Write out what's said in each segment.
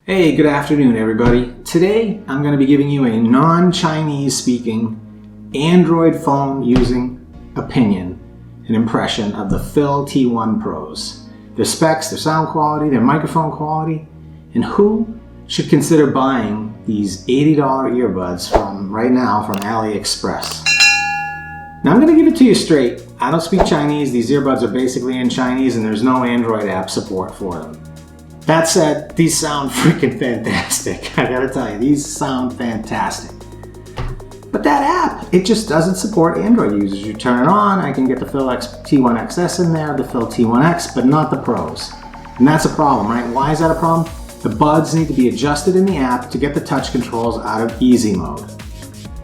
Hey, good afternoon everybody. Today I'm going to be giving you a non-Chinese speaking Android phone using opinion, an impression of the Phil T1 Pros. Their specs, their sound quality, their microphone quality, and who should consider buying these $80 earbuds from AliExpress. Now I'm going to give it to you straight. I don't speak Chinese. These earbuds are basically in Chinese and there's no Android app support for them. That said, these sound freaking fantastic. I gotta tell you, these sound fantastic. But that app, it just doesn't support Android users. You turn it on, I can get the Phil T1 XS in there, the Phil T1X, but not the Pros. And that's a problem, right? Why is that a problem? The buds need to be adjusted in the app to get the touch controls out of easy mode.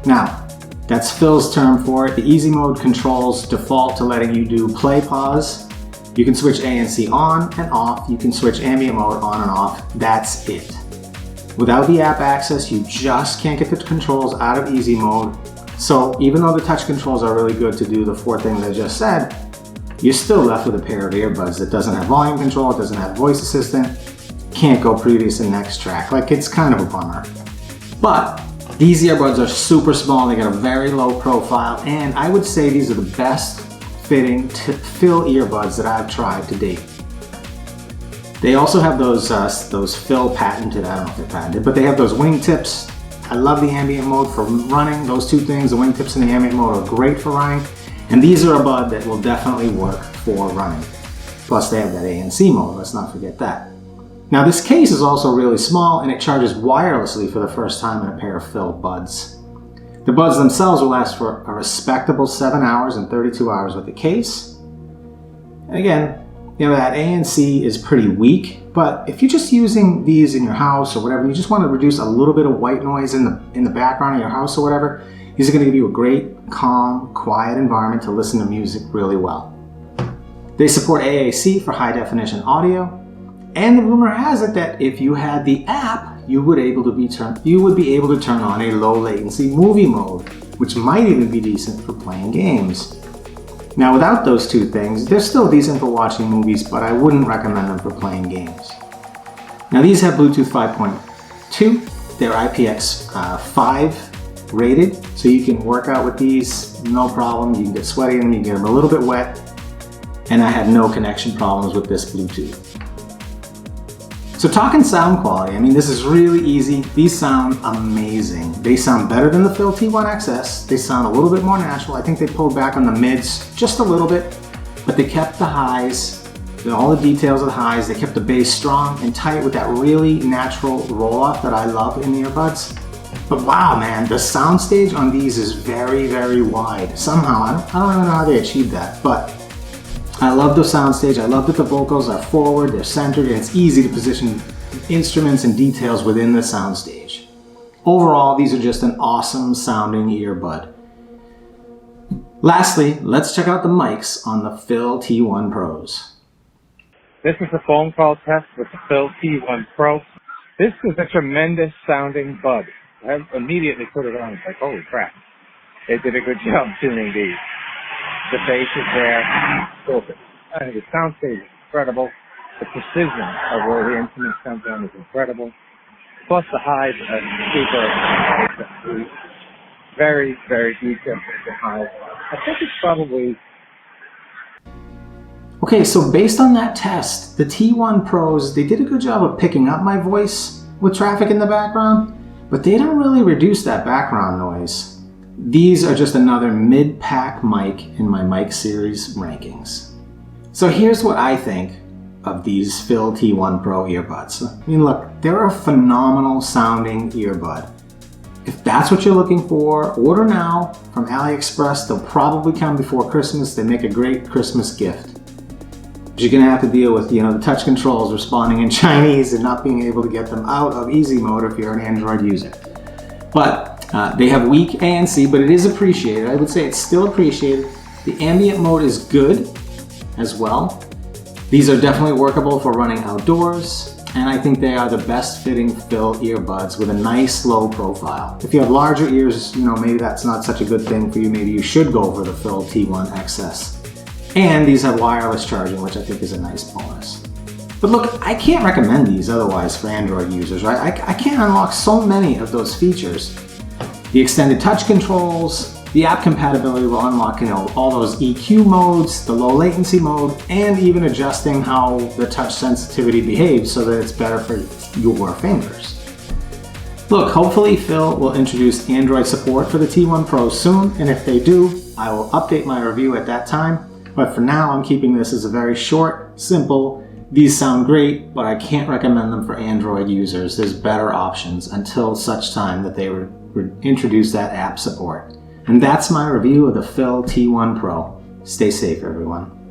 Now, that's Phil's term for it. The easy mode controls default to letting you do play, pause. You can switch ANC on and off. You can switch ambient mode on and off. That's it. Without the app access, you just can't get the controls out of easy mode. So even though the touch controls are really good to do the four things I just said, you're still left with a pair of earbuds that doesn't have volume control, it doesn't have voice assistant, can't go previous and next track. Like, it's kind of a bummer. But these earbuds are super small, they got a very low profile, and I would say these are the best fitting Phil earbuds that I've tried to date. They also have those Phil patented, I don't know if they're patented, but they have those wingtips. I love the ambient mode for running. Those two things, the wingtips and the ambient mode, are great for running. And these are a bud that will definitely work for running. Plus they have that ANC mode, let's not forget that. Now this case is also really small and it charges wirelessly for the first time in a pair of Phil buds. The buds themselves will last for a respectable 7 hours and 32 hours with the case. And again, you know, that ANC is pretty weak, but if you're just using these in your house or whatever, you just want to reduce a little bit of white noise in the background of your house or whatever, these are going to give you a great, calm, quiet environment to listen to music really well. They support AAC for high definition audio, and the rumor has it that if you had the app, you would be able to turn on a low latency movie mode, which might even be decent for playing games. Now without those two things, they're still decent for watching movies, but I wouldn't recommend them for playing games. Now these have Bluetooth 5.2, they're IPX5 rated, so you can work out with these, no problem. You can get sweaty in them, you can get them a little bit wet, and I had no connection problems with this Bluetooth. So talking sound quality, I mean, this is really easy. These sound amazing. They sound better than the Phil T1 XS. They sound a little bit more natural. I think they pulled back on the mids just a little bit, but they kept the highs, all the details of the highs. They kept the bass strong and tight with that really natural roll-off that I love in the earbuds. But wow, man, the soundstage on these is very, very wide. Somehow, I don't even know how they achieved that, but I love the soundstage. I love that the vocals are forward, they're centered, and it's easy to position instruments and details within the soundstage. Overall, these are just an awesome sounding earbud. Lastly, let's check out the mics on the Phil T1 Pros. This is a phone call test with the Phil T1 Pro. This is a tremendous sounding bud. I immediately put it on. It's like, holy crap. They did a good job tuning these. The bass is there. Perfect. I think the soundstage is incredible. The precision of where the instruments come from is incredible. Plus the highs are super very, very detailed highs. I think it's probably... Okay, so based on that test, the T1 Pros, they did a good job of picking up my voice with traffic in the background, but they don't really reduce that background noise. These are just another mid-pack mic in my mic series rankings. So here's what I think of these Phil T1 Pro earbuds. I mean, look, they're a phenomenal sounding earbud. If that's what you're looking for, order now from AliExpress. They'll probably come before Christmas. They make a great Christmas gift. But you're gonna have to deal with, the touch controls responding in Chinese and not being able to get them out of easy mode if you're an Android user. But they have weak ANC, but it is appreciated. I would say it's still appreciated. The ambient mode is good as well. These are definitely workable for running outdoors, and I think they are the best fitting Phil earbuds with a nice low profile. If you have larger ears, maybe that's not such a good thing for you. Maybe you should go for the Phil T1 XS. And these have wireless charging, which I think is a nice bonus. But look, I can't recommend these otherwise for Android users, right? I can't unlock so many of those features. The extended touch controls, the app compatibility will unlock, all those EQ modes, the low latency mode, and even adjusting how the touch sensitivity behaves so that it's better for your fingers. Look, hopefully Phil will introduce Android support for the T1 Pro soon, and if they do, I will update my review at that time. But for now, I'm keeping this as a very short, simple, these sound great, but I can't recommend them for Android users. There's better options until such time that they introduce that app support. And that's my review of the Phil T1 Pro. Stay safe, everyone.